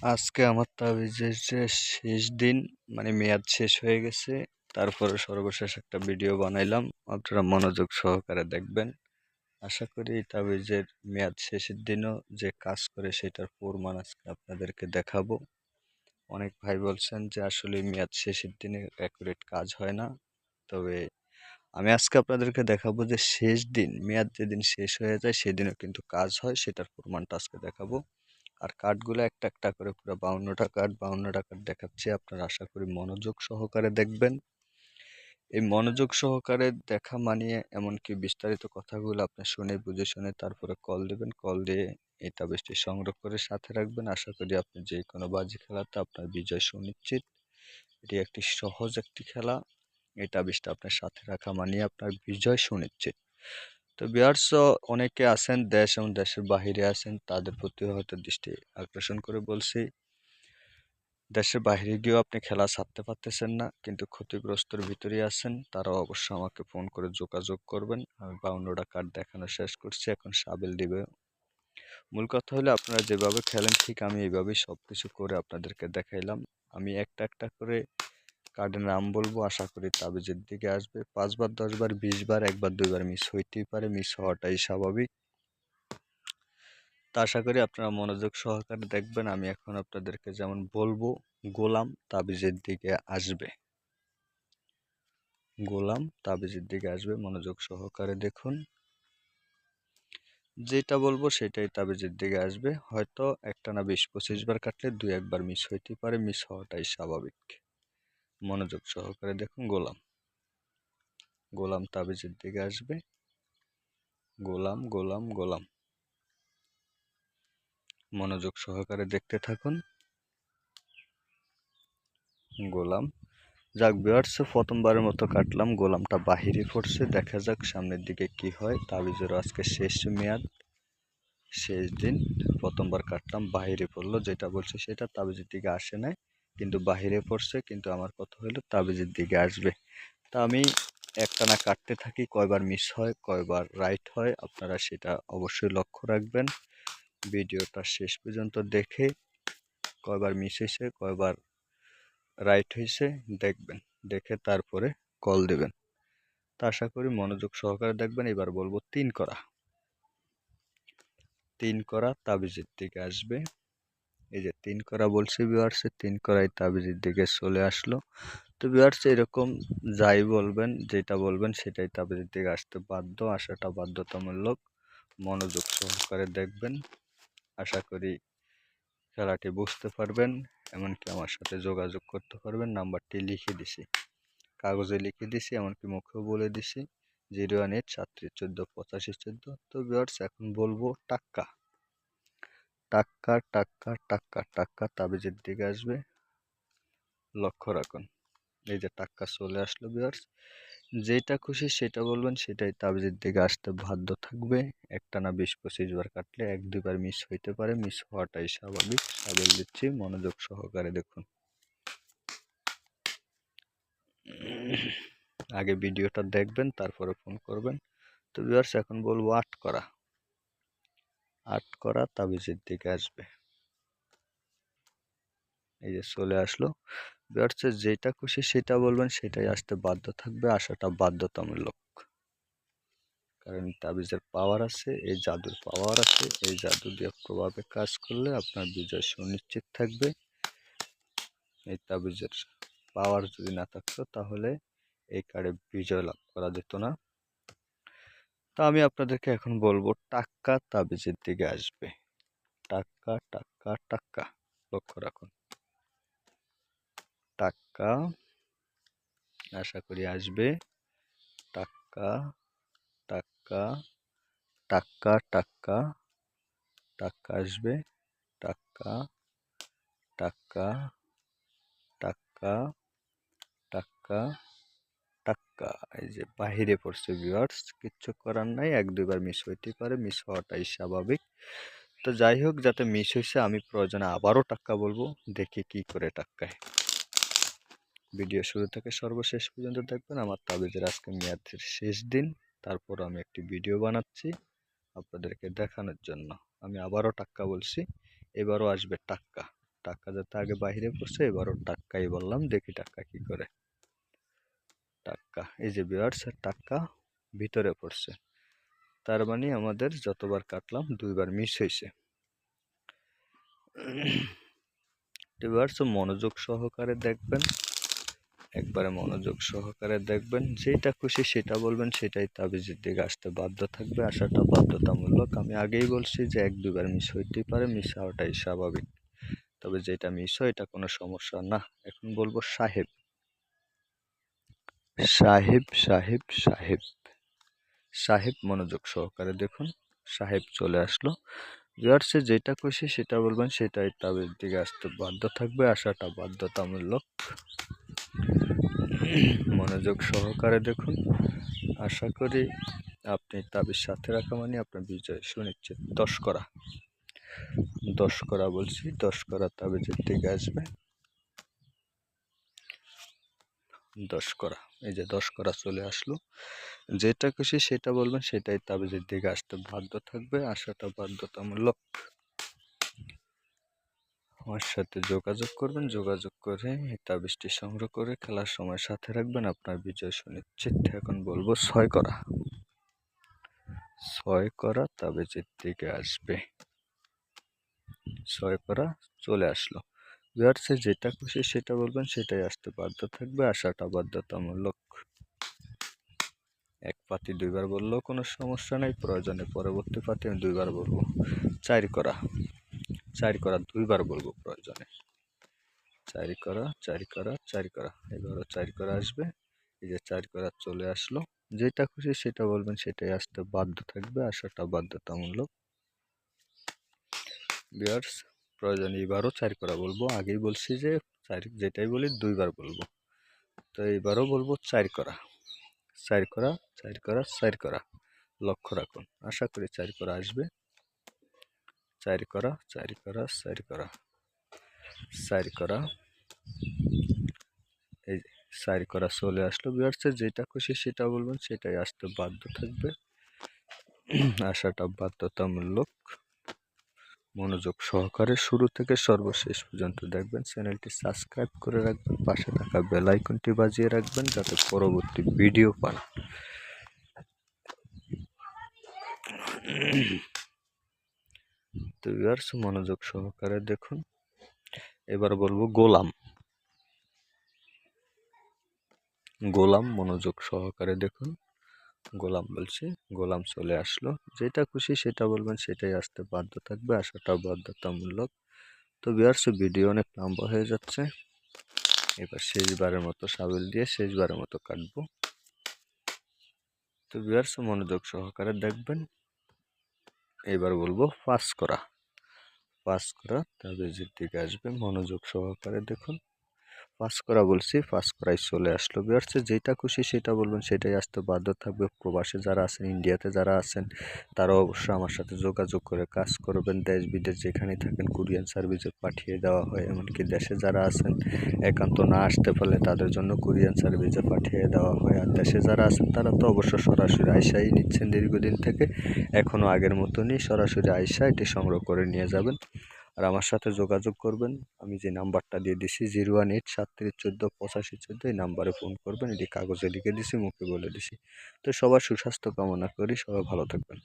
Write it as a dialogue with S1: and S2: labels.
S1: আজকে আমার তাবিজের যে শেষ দিন, মানে মেয়াদ শেষ হয়ে গেছে। তারপরে সর্বশেষ একটা ভিডিও বানাইলাম, আপনারা মনোযোগ সহকারে দেখবেন। আশা করি এই তাবিজের মেয়াদ শেষের দিনও যে কাজ করে সেটার প্রমাণ আজকে আপনাদেরকে দেখাবো। অনেক ভাই বলছেন যে আসলে মেয়াদ শেষের দিনে অ্যাকুরেট কাজ হয় না, তবে আমি আজকে আপনাদেরকে দেখাবো যে শেষ দিন, মেয়াদ যেদিন শেষ হয়ে যায় সেদিনও কিন্তু কাজ হয়, সেটার প্রমাণটা আজকে দেখাবো। আর কার্ডগুলো একটা একটা করে পুরো 52টা কার্ড, 52টা কার্ড দেখাচ্ছি, আপনারা আশা করি মনোযোগ সহকারে দেখবেন। এই মনোযোগ সহকারে দেখা মানিয়ে এমনকি বিস্তারিত কথাগুলো আপনি শুনে বুঝে শুনে তারপরে কল দিবেন। কল দিয়ে এই তাবিজটি সংগ্রহ করে সাথে রাখবেন। আশা করি আপনি যে কোনো বাজি খেলাতে আপনার বিজয় সুনিশ্চিত। এটি একটি সহজ একটি খেলা। এই তাবিজটা আপনার সাথে রাখা মানিয়ে আপনার বিজয় সুনিশ্চিত। তো ভিউয়ার্স, অনেকে আছেন দেশ এবং দেশের বাহিরে আছেন, তাদের প্রতি হয়তো দৃষ্টি আকর্ষণ করে বলছি, দেশের বাইরে গিয়েও আপনি খেলা ছাড়তে পারতেছেন না, কিন্তু ক্ষতিগ্রস্তর ভিতরেই আছেন, তারাও অবশ্য আমাকে ফোন করে যোগাযোগ করবেন। আমি 52টা কার্ড দেখানো শেষ করছি, এখন সাবেল দিবে। মূল কথা হলো আপনারা যেভাবে খেলেন ঠিক আমি এইভাবেই সবকিছু করে আপনাদেরকে দেখাইলাম। আমি একটা একটা করে কার্ডের নাম বলবো, আশা করি তাবিজের দিকে আসবে। 5 বার 10 বার 20 বার, একবার দুইবার মিস হইতেই পারে, মিস হওয়াটাই স্বাভাবিক। তা আশা করি আপনারা মনোযোগ সহকারে দেখবেন। আমি এখন আপনাদেরকে যেমন বলবো, গোলাম তাবিজের দিকে আসবে, গোলাম তাবিজের দিকে আসবে, মনোযোগ সহকারে দেখুন। যেটা বলবো সেটাই তাবিজের দিকে আসবে। হয়তো একটানা 20-25 বার কাটলে 2-1 বার মিস হইতে পারে, মিস হওয়াটাই স্বাভাবিক। মনোযোগ সহকারে দেখুন। গোলাম, গোলাম তাবিজের দিকে আসবে। গোলাম, গোলাম, গোলাম। মনোযোগ সহকারে দেখতে থাকুন। গোলাম। যাক ভিউয়ার্স, প্রথমবারের মতো কাটলাম, গোলামটা বাহিরে পড়ছে। দেখা যাক সামনের দিকে কি হয়। তাবিজেরও আজকে শেষ মেয়াদ, শেষ দিন। প্রথমবার কাটলাম, বাহিরে পড়লো, যেটা বলছে সেটা তাবিজের দিকে আসে নাই, কিন্তু বাহিরে পড়ছে। কিন্তু আমার কথা হলো তাবিজের দিকে আসবে। তা আমি একটানা কাটতে থাকি, কয়বার মিস হয় কয়বার রাইট হয় আপনারা সেটা অবশ্যই লক্ষ্য রাখবেন। ভিডিওটা শেষ পর্যন্ত দেখে কয়বার মিস হয়েছে কয়বার রাইট হয়েছে দেখবেন, দেখে তারপরে কল দেবেন। তা আশা করি মনোযোগ সহকারে দেখবেন। এবার বলবো 3 করা। 3 করা তাবিজের দিকে আসবে। এই যে 3 করা বলছি ভিউয়ার্স, 3 করাই তাবিজের দিকে চলে আসলো। তো ভিউয়ার্স, এরকম যাই বলবেন, যেটা বলবেন সেটাই তাবিজের দিকে আসতে বাধ্য, আসাটা বাধ্যতামূলক। মনোযোগ সহকারে দেখবেন। আশা করি খেলাটি বুঝতে পারবেন, এমনকি আমার সাথে যোগাযোগ করতে পারবেন। নাম্বারটি লিখে দিছি, কাগজে লিখে দিছি, এমনকি মুখেও বলে দিছি, 018-3714-8514। তো ভিউয়ার্স, এখন বলবো টাক্কা। টাক্কা, টাক্কা, টাক্কা, টাক্কা তাবিজের দিকে আসবে, লক্ষ্য রাখুন। এই যে টাক্কা চলে আসলো ভিউয়ার্স। যেটা খুশি সেটা বলবেন, সেটাই তাবিজের দিকে আসতে বাধ্য থাকবে। একটানা 20-25 বার কাটলে 1-2 বার মিস হইতে পারে, মিস হওয়াটাই স্বাভাবিক। সাবেল দিচ্ছি, মনোযোগ সহকারে দেখুন। আগে ভিডিওটা দেখবেন, তারপরে ফোন করবেন। তো ভিউয়ার্স, এখন বলবো 8 করা। 8 করা তাবিজের দিকে আসবে। এই যে চলে আসলো ভিউয়ার্স, যেটা খুশি সেটা বলবেন, সেটাই আসতে বাধ্য থাকবে, আসাটা বাধ্যতামূলক। কারণ তাবিজের পাওয়ার আছে, এই জাদুর পাওয়ার আছে, এই জাদু দিয়ে প্রভাবে কাজ করলে আপনার বিজয় সুনিশ্চিত থাকবে। এই তাবিজের পাওয়ার যদি না থাকতো তাহলে এই কার্ডে বিজয় লাভ করা যেত না। তা আমি আপনাদেরকে এখন বলবো টাক্কা তাবিজের দিকে আসবে। টাক্কা, টাক্কা, টাক্কা, লক্ষ্য রাখুন। টাক্কা, আশা করি আসবে। টাক্কা, টাক্কা, টাক্কা, টাক্কা, টাক্কা আসবে। টাক্কা, টাক্কা, টাক্কা, টাক্কা, টাক্কা। এই যে বাহিরে পড়ছে ভিউয়ার্স, কিচ্ছু করার নাই, 1-2 বার মিস হইতে পারে, মিস হওয়াটাই স্বাভাবিক। তো যাই হোক, যাতে মিস হয়েছে আমি প্রয়োজনে আবারও টাক্কা বলবো, দেখি কি করে টাক্কায়। ভিডিও শুরু থেকে সর্বশেষ পর্যন্ত দেখবেন। আমার তাবিজের আজকে মেয়াদের শেষ দিন, তারপর আমি একটি ভিডিও বানাচ্ছি আপনাদেরকে দেখানোর জন্য। আমি আবারও টাক্কা বলছি, এবারও আসবে টাক্কা। টাক্কা যাতে আগে বাইরে পড়ছে, এবারও টাক্কাই বললাম, দেখি টাক্কা কি করে। টাক্কা, এই যে ভিউয়ার্স, টাক্কা ভিতরে পড়ছে, তার মানে আমাদের যতবার কাটলাম 2বার মিস হয়েছে। ভিউয়ার্স মনোযোগ সহকারে দেখবেন, একবারে মনোযোগ সহকারে দেখবেন, যেটা খুশি সেটা বলবেন, সেটাই তাবিজের দিকে আসতে বাধ্য থাকবে, আসাটা বাধ্যতামূলক। আমি আগেই বলছি যে 1-2বার মিস হইতেই পারে, মিস হওয়াটাই স্বাভাবিক, তবে যেটা মিস হয় এটা কোনো সমস্যা না। এখন বলবো সাহেব, সাহেব সাহেব সাহেব সাহেব, মনোযোগ সহকারে দেখুন, সাহেব চলে আসলো। ভিউয়ার্সে যেটা খুশি সেটা বলবেন, সেটাই তাবিজের দিকে আসতে বাধ্য থাকবে, আসাটা বাধ্যতামূলক। মনোযোগ সহকারে দেখুন, আশা করি আপনি তাবিজ সাথে রাখা মানে আপনার বিজয় সুনিশ্চিত। 10 করা, 10 করা বলছি, 10 করা তাবিজের দিকে আসবে। 10 করা, এই যে 10 করা চলে আসলো। যেটা খুশি সেটা বলবেন, সেটাই তাবিজের দিকে আসতে বাধ্য থাকবে, আসাটা বাধ্যতামূলক। আমার সাথে যোগাযোগ করবেন, যোগাযোগ করে এই তাবিজটি সংগ্রহ করে খেলার সময় সাথে রাখবেন, আপনার বিজয় সুনিশ্চিত। এখন বলবো 6 করা, 6 করা তাবিজের দিকে আসবে। 6 করা চলে আসলো। ভিউয়ার্সে যেটা খুশি সেটা বলবেন, সেটাই আসতে বাধ্য থাকবে, আসাটা বাধ্যতামূলক। এক পাতি 2বার বললেও কোনো সমস্যা নাই, প্রয়োজনে পরবর্তী পাতি আমি 2বার বলবো। 4 করা, 4 করা 2বার বলবো প্রয়োজনে। 4 করা, 4 করা, 4 করা, এবারও 4 করা আসবে। এই যে 4 করা চলে আসলো। যেটা খুশি সেটা বলবেন, সেটাই আসতে বাধ্য থাকবে, আসাটা বাধ্যতামূলক। ভিউয়ার্স প্রয়োজনে এবারও 4 করা বলবো, আগেই বলছি যে 4 যেটাই বলি 2বার বলবো, তো এইবারও বলবো 4 করা, 4 করা, 4 করা, 4 করা, লক্ষ্য রাখুন, আশা করি 4 করা আসবে। 4 করা, 4 করা, 4 করা, 4 করা, এই 4 করা চলে আসলো। ভিউয়ার্সের যেটা খুশি সেটা বলবেন, সেটাই আসতে বাধ্য থাকবে, আসাটা বাধ্যতামূলক। মনোযোগ সহকারে শুরু থেকে সর্বশেষ পর্যন্ত দেখবেন, চ্যানেলটি সাবস্ক্রাইব করে রাখবেন, পাশে থাকা বেল আইকনটি বাজিয়ে রাখবেন যাতে পরবর্তী ভিডিও পান। তো ভিউয়ার্স মনোযোগ সহকারে দেখুন, এবার বলবো গোলাম, গোলাম, মনোযোগ সহকারে দেখুন, গোলাম বলছি, গোলাম চলে আসলো। যেটা খুশি সেটা বলবেন, সেটাই আসতে বাধ্য থাকবে, আসাটা বাধ্যতামূলক। তো ভিউয়ার্স ভিডিও অনেক লম্বা হয়ে যাচ্ছে, এবার শেষবারের মতো শাবেল দিয়ে শেষবারের মতো কাটবো। তো ভিউয়ার্স মনোযোগ সহকারে দেখবেন, এবার বলবো 5 করা, 5 করা তাবিজের দিকে আসবে, মনোযোগ সহকারে দেখুন। 5 করা বলছি, 5 করাই চলে আসলো। ভিউয়ার্স যেটা খুশি সেটা বলবেন, সেটাই আসতে বাধ্য থাকবে। প্রবাসে যারা আছেন, ইন্ডিয়াতে যারা আছেন, তারা অবশ্যই আমার সাথে যোগাযোগ করে কাজ করবেন। দেশ বিদেশ যেখানেই থাকেন কুরিয়ার সার্ভিসে পাঠিয়ে দেওয়া হয়। এমনকি দেশে যারা আছেন একান্ত না আসতে পারলে তাদের জন্য কুরিয়ার সার্ভিসে পাঠিয়ে দেওয়া হয়। আর দেশে যারা আছেন তারা তো অবশ্য সরাসরি আইসাই নিচ্ছেন দীর্ঘদিন থেকে, এখনও আগের মতনই সরাসরি আইসা এটি সংগ্রহ করে নিয়ে যাবেন। আর আমার সাথে যোগাযোগ করবেন, আমি যে নাম্বারটা দিয়ে দিছি 01873148514, এই নাম্বারে ফোন করবেন। এটি কাগজে লিখে দিছি, মুখে বলে দিছি। তো সবার সুস্বাস্থ্য কামনা করি, সবাই ভালো থাকবেন।